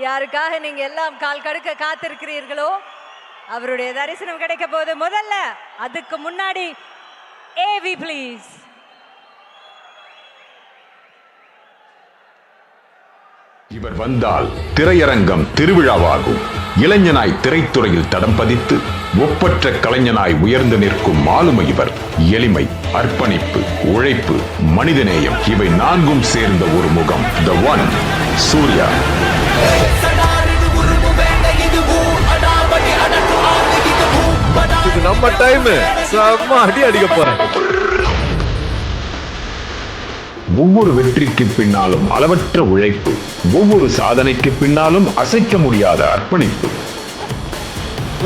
யாருக்காக நீங்க எல்லாம் கால் கடுக்க காத்திருக்கிறீர்களோ அவருடைய தரிசனம் கிடைக்க போது. முதல்ல அதுக்கு முன்னாடி ஏவி ப்ளீஸ். இவர் வந்தால் திரையரங்கம் திருவிழாவாகும். இளைஞனாய் திரைத்துறையில் தடம் பதித்து ஒப்பற்ற கலைஞனாய் உயர்ந்து நிற்கும் ஆளுமை இவர். எளிமை, அர்ப்பணிப்பு, உழைப்பு, மனிதநேயம் இவை நான்கும் சேர்ந்த ஒரு முகம். The one, Suriya. நம்ம டைம் செம்ம அடி அடிக்க போறேன். ஒவ்வொரு வெற்றிக்கு பின்னாலும் அளவற்ற உழைப்பு, ஒவ்வொரு சாதனைக்கு பின்னாலும் அசைக்க முடியாத அர்ப்பணிப்பு.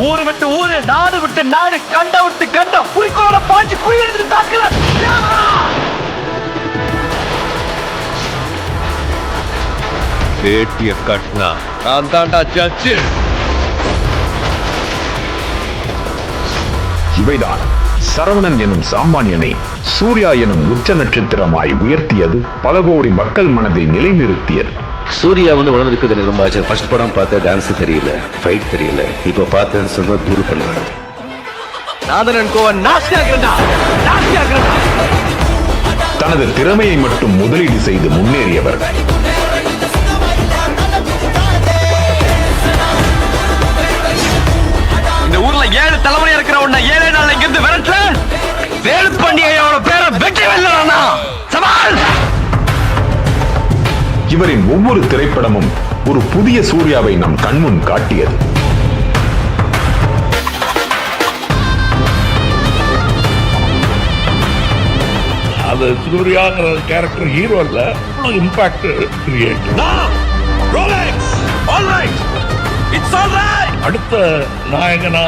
ஊரு விட்டு ஊரு, நாடு விட்டு நாடு, கண்ட விட்டு கண்டம், குறிக்கோள பாஞ்சு குழி எடுத்து தாக்குற பேட்டிய கட்டினா நான் தாண்டா ஜட்ஜு. இவைதான் சரவணன் எனும் சாமானியனை சூர்யா எனும் உச்ச நட்சத்திரமாய் உயர்த்தியது, பல கோடி மக்கள் மனதில் நிலைநிறுத்தியது. சூர்யா வளர்ந்துருக்குது எனக்கு ரொம்ப ஆச்சு. ஃபர்ஸ்ட் படம் பார்த்த டான்ஸ் தெரியல, ஃபைட் தெரியல. இப்போ பார்த்தேன்னு சொன்னா தூர் பண்ணுவேன். தனது திறமையை மட்டும் முதலீடு செய்து முன்னேறியவர். இந்த ஊர்ல 7 தலைமுறையா இருக்கிற உன்னை 7 நாள் இங்கிருந்து விரட்டல. வேலு பண்டிகையோட பேரை வெற்றி வெல்லறானா சவால். இவரின் ஒவ்வொரு திரைப்படமும் ஒரு புதிய சூர்யாவை நம் கண்முன் காட்டியது. அது சூர்யாங்கிற கேரக்டர் ஹீரோ இல்ல, இம்பாக்ட் கிரியேட். அடுத்த நாயகனா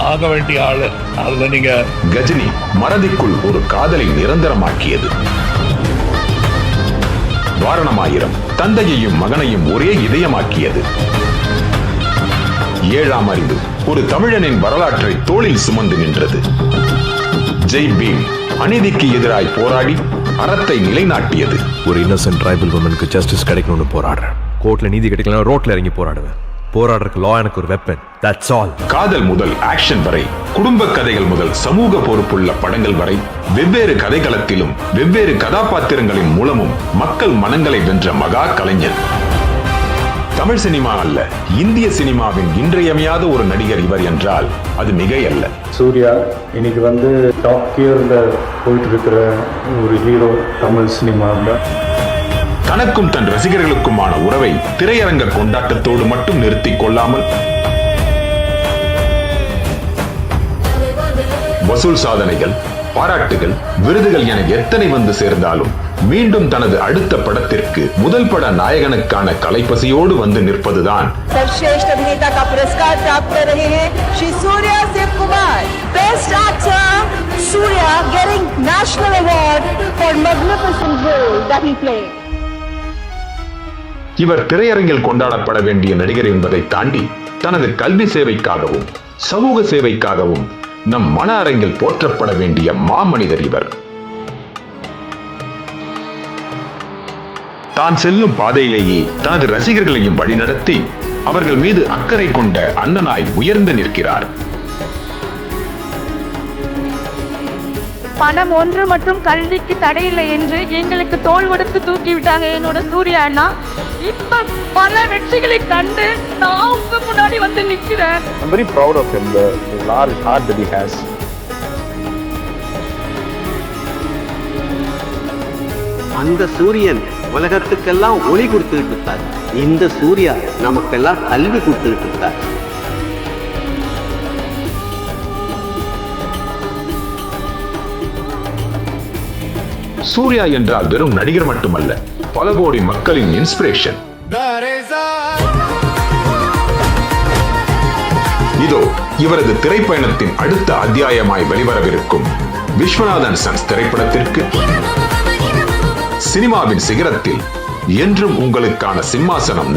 ஆக வேண்டிய ஆளு. அதுல நீங்க கஜினி மறதிக்குள் ஒரு காதலை நிரந்தரமாக்கியது. வாரணமாயிரம் தந்தையையும் மகனையும் ஒரே இதயமாக்கியது. 7ஆம் அறிவு ஒரு தமிழனின் வரலாற்றை தோளில் சுமந்து நின்றது. ஜெய் பீம் அநீதிக்கு எதிராய் போராடி அறத்தை நிலைநாட்டியது. ஒரு இன்னசென்ட் ட்ரைபல் உமனுக்கு ஜஸ்டிஸ் கிடைக்கணும்னு போராடுறேன். கோர்ட்ல நீதி கிடைக்கலனா ரோட்ல இறங்கி போராடுவேன். போராடுறதுக்கு லா எனக்கு ஒரு வெப்பன். That's all. காதல் முதல் ஆக்ஷன் வரை, குடும்ப கதைகள் முதல் சமூக பொறுப்புள்ள படங்கள் வரை, வெவ்வேறு கதைகளத்திலும் வெவ்வேறு கதாபாத்திரங்களின் மூலமும் மக்கள் மனங்களை வென்ற மகா கலைஞர். தமிழ் சினிமா அல்ல, இந்திய சினிமாவின் இன்றியமையாத ஒரு நடிகர் இவர் என்றால் அது மிகையல்ல. சூர்யா இன்னைக்கு டாப் கியர்ல போயிட்டு இருக்கிற ஒரு ஹீரோ தமிழ் சினிமாவில். தனக்கும் தன் ரசிகர்களுக்குமான உறவை திரையரங்க கொண்டாட்டத்தோடு மட்டும் நிறுத்திக் கொள்ளாமல் வசூல் சாதனைகள், பாராட்டுகள், விருதுகள் என எத்தனை வந்து சேர்ந்தாலும் மீண்டும் தனது அடுத்த படத்திற்கு முதல் பட நாயகனுக்கான கலைப்பசியோடு வந்து நிற்பதுதான் सर्वश्रेष्ठ अभिनेता का पुरस्कार प्राप्त कर रहे हैं Shri Suriya Siva Kumar. Best actor Suriya getting national award for magnificent role that he played. இவர் திரையரங்கில் கொண்டாடப்பட வேண்டிய நடிகர் என்பதை தாண்டி தனது கல்வி சேவைக்காகவும் சமூக சேவைக்காகவும் நம் மன அரங்கில் போற்றப்பட வேண்டிய மாமனிதர் இவர். தான் செல்லும் பாதையிலேயே தனது ரசிகர்களையும் வழிநடத்தி அவர்கள் மீது அக்கறை கொண்ட அண்ணனாய் உயர்ந்து நிற்கிறார். பணம் ஒன்று மற்றும் கல்விக்கு தடையில்லை என்று எங்களுக்கு தோள் கொடுத்து தூக்கி விட்டாங்க என்னோட சூர்யா அண்ணா. இப்ப பல வெற்றிகளை கண்டு நான் உங்க முன்னாடி வந்து நிக்கிறேன். I'm very proud of him, the large heart that he has. அந்த சூரியன் உலகத்துக்கெல்லாம் ஒளி கொடுத்துட்டு இருக்கார். இந்த சூர்யா நமக்கெல்லாம் கல்வி கொடுத்துட்டு இருக்கார். சூர்யா என்றால் வெறும் நடிகர் மட்டுமல்ல, பல கோடி மக்களின் இன்ஸ்பிரேஷன். இதோ இவரது திரைப்பயணத்தின் அடுத்த அத்தியாயமாய் வெளிவரவிருக்கும் விஸ்வநாதன் சன்ஸ் திரைப்படத்திற்கு சினிமாவின் சிகரத்தில் என்றும் உங்களுக்கான சிம்மாசனம்